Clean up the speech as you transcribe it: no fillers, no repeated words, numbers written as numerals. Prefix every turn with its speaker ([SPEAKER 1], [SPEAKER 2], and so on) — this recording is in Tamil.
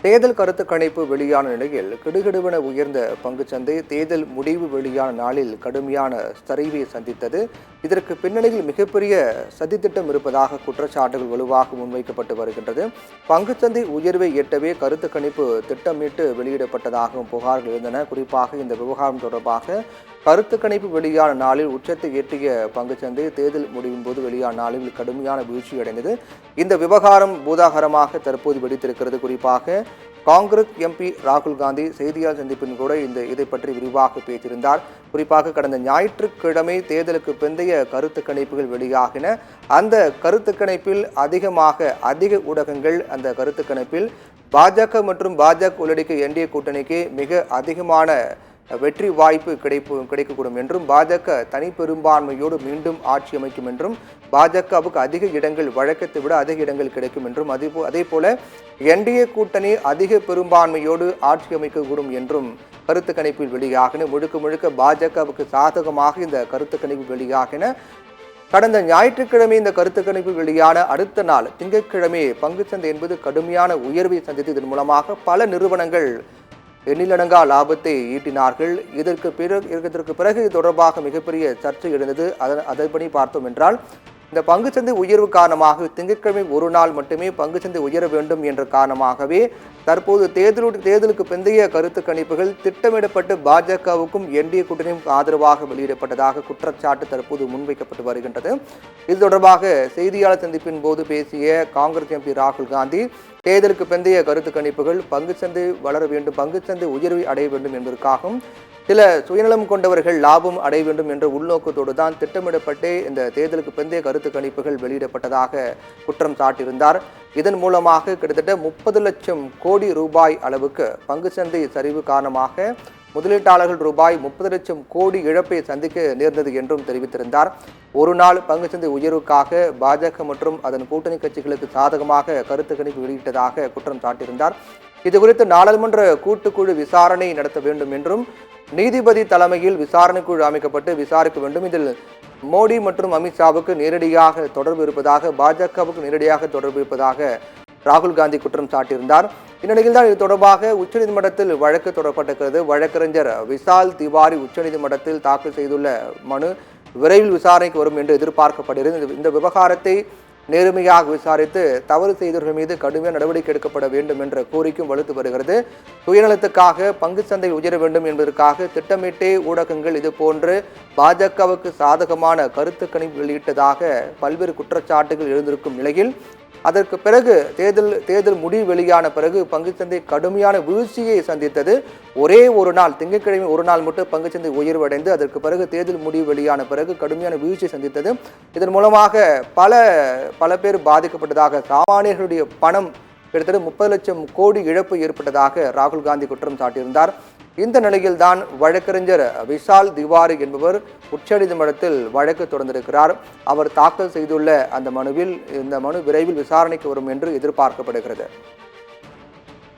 [SPEAKER 1] தேர்தல் கருத்து கணிப்பு வெளியான நிலையில் கிடுகிடுவென உயர்ந்த பங்குச்சந்தை தேர்தல் முடிவு வெளியான நாளில் கடுமையான சரிவை சந்தித்தது. இதற்கு பின்னணியில் மிகப்பெரிய சதித்திட்டம் இருப்பதாக குற்றச்சாட்டுகள் வலுவாக முன்வைக்கப்பட்டு வருகின்றது. பங்குச்சந்தை உயர்வை எட்டவே கருத்து கணிப்பு திட்டமிட்டு வெளியிடப்பட்டதாகவும் புகார்கள் இருந்தன. குறிப்பாக இந்த விவகாரம் தொடர்பாக கருத்து கணிப்பு வெளியான நாளில் உச்சத்தை எட்டிய பங்குச்சந்தை தேர்தல் முடிவின் போது வெளியான நாளில் கடுமையான வீழ்ச்சியடைந்தது. இந்த விவகாரம் பூதாகரமாக தற்போது வெடித்திருக்கிறது. குறிப்பாக காங்கிரஸ் எம்பி ராகுல் காந்தி செய்தியாளர் சந்திப்பின் கூட இதை பற்றி விரிவாக பேசியிருந்தார். குறிப்பாக கடந்த ஞாயிற்றுக்கிழமை தேர்தலுக்கு பிந்தைய கருத்து கணிப்புகள் வெளியாகின. அந்த கருத்து கணிப்பில் அதிக ஊடகங்கள் அந்த கருத்து கணிப்பில் பாஜக மற்றும் பாஜக உள்ளடக்கிய என்டிஏ கூட்டணிக்கு மிக அதிகமான வெற்றி வாய்ப்பு கிடைக்கக்கூடும் என்றும் பாஜக தனி பெரும்பான்மையோடு மீண்டும் ஆட்சி அமைக்கும் என்றும் பாஜகவுக்கு அதிக இடங்கள் வழக்கத்தை விட அதிக இடங்கள் கிடைக்கும் என்றும் அதே போல என்டிஏ கூட்டணி அதிக பெரும்பான்மையோடு ஆட்சி அமைக்கக்கூடும் என்றும் கருத்து கணிப்பில் வெளியாகின. முழுக்க பாஜகவுக்கு சாதகமாக இந்த கருத்து கணிப்பு வெளியாகின. கடந்த ஞாயிற்றுக்கிழமை இந்த கருத்து கணிப்பு வெளியான அடுத்த நாள் திங்கட்கிழமை பங்குச்சந்தை என்பது கடுமையான உயர்வை சந்தித்து இதன் மூலமாக பல நிறுவனங்கள் எண்ணிலடங்கா லாபத்தை ஈட்டினார்கள். இதற்கு பிறகு இது தொடர்பாக மிகப்பெரிய சர்ச்சை எழுந்தது. அதன்படி பார்த்தோம் என்றால் இந்த பங்குச்சந்தை உயர்வு காரணமாக திங்கட்கிழமை ஒரு நாள் மட்டுமே பங்குச்சந்தை உயர வேண்டும் என்ற காரணமாகவே தற்போது தேர்தலுக்கு பிந்தைய கருத்து கணிப்புகள் திட்டமிடப்பட்டு பாஜகவுக்கும் என்டிஏ கூட்டணியும் ஆதரவாக வெளியிடப்பட்டதாக குற்றச்சாட்டு தற்போது முன்வைக்கப்பட்டு வருகின்றது. இது தொடர்பாக செய்தியாளர் சந்திப்பின் போது பேசிய காங்கிரஸ் எம்பி ராகுல் காந்தி தேர்தலுக்கு பிந்தைய கருத்து கணிப்புகள் பங்குச்சந்தை வளர வேண்டும், பங்குச்சந்தை உயர்வை அடைய வேண்டும் என்பதற்காகவும் சில சுயநலம் கொண்டவர்கள் லாபம் அடைய வேண்டும் என்ற உள்நோக்கத்தோடு தான் திட்டமிடப்பட்டே இந்த தேர்தலுக்கு பிந்தைய கருத்து கணிப்புகள் வெளியிடப்பட்டதாக குற்றம் சாட்டியிருந்தார். இதன் மூலமாக கிட்டத்தட்ட 30 லட்சம் கோடி ரூபாய் அளவுக்கு பங்குச்சந்தை சரிவு காரணமாக முதலீட்டாளர்கள் ரூபாய் 30 லட்சம் கோடி இழப்பை சந்திக்க நேர்ந்தது என்றும் தெரிவித்திருந்தார். ஒரு நாள் பங்குச்சந்தை உயர்வுக்காக பாஜக மற்றும் அதன் கூட்டணி கட்சிகளுக்கு சாதகமாக கருத்து கணிப்பு வெளியிட்டதாக குற்றம் சாட்டியிருந்தார். இதுகுறித்து நாடாளுமன்ற கூட்டுக்குழு விசாரணை நடத்த வேண்டும் என்றும் நீதிபதி தலைமையில் விசாரணை குழு அமைக்கப்பட்டு விசாரிக்க வேண்டும். இதில் மோடி மற்றும் அமித்ஷாவுக்கு நேரடியாக தொடர்பு இருப்பதாக பாஜகவுக்கு நேரடியாக தொடர்பு இருப்பதாக ராகுல் காந்தி குற்றம் சாட்டியிருந்தார். இந்நிலையில் தான் இது தொடர்பாக உச்சநீதிமன்றத்தில் வழக்கு தொடரப்பட்டிருக்கிறது. வழக்கறிஞர் விஷால் திவாரி உச்சநீதிமன்றத்தில் தாக்கல் செய்துள்ள மனு விரைவில் விசாரணைக்கு வரும் என்று எதிர்பார்க்கப்படுகிறது. இந்த விவகாரத்தை நேர்மையாக விசாரித்து தவறு செய்தவர்கள் மீது கடுமையான நடவடிக்கை எடுக்கப்பட வேண்டும் என்ற கோரிக்கையும் வலுத்து வருகிறது. சுயநலத்துக்காக பங்குச்சந்தை உயர வேண்டும் என்பதற்காக திட்டமிட்டே ஊடகங்கள் இது போன்று பாஜகவுக்கு சாதகமான கருத்து கணிப்பு வெளியிட்டதாக பல்வேறு குற்றச்சாட்டுகள் எழுந்திருக்கும் நிலையில் அதற்கு பிறகு தேர்தல் முடிவு வெளியான பிறகு பங்குச்சந்தை கடுமையான வீழ்ச்சியை சந்தித்தது. ஒரே ஒரு நாள் திங்கட்கிழமை ஒரு நாள் மட்டும் பங்குச்சந்தை உயர்வடைந்து அதற்கு பிறகு தேர்தல் முடிவு வெளியான பிறகு கடுமையான வீழ்ச்சியை சந்தித்தது. இதன் மூலமாக பல பேர் பாதிக்கப்பட்டதாக சாமானியர்களுடைய பணம் கிட்டத்தட்ட 30 லட்சம் கோடி இழப்பு ஏற்பட்டதாக ராகுல் காந்தி குற்றம் சாட்டியிருந்தார். இந்த நிலையில்தான் வழக்கறிஞர் விஷால் திவாரி என்பவர் உச்சநீதிமன்றத்தில் வழக்கு தொடர்ந்திருக்கிறார். அவர் தாக்கல் செய்துள்ள அந்த மனுவில் இந்த மனு விரைவில் விசாரணைக்கு வரும் என்று எதிர்பார்க்கப்படுகிறது.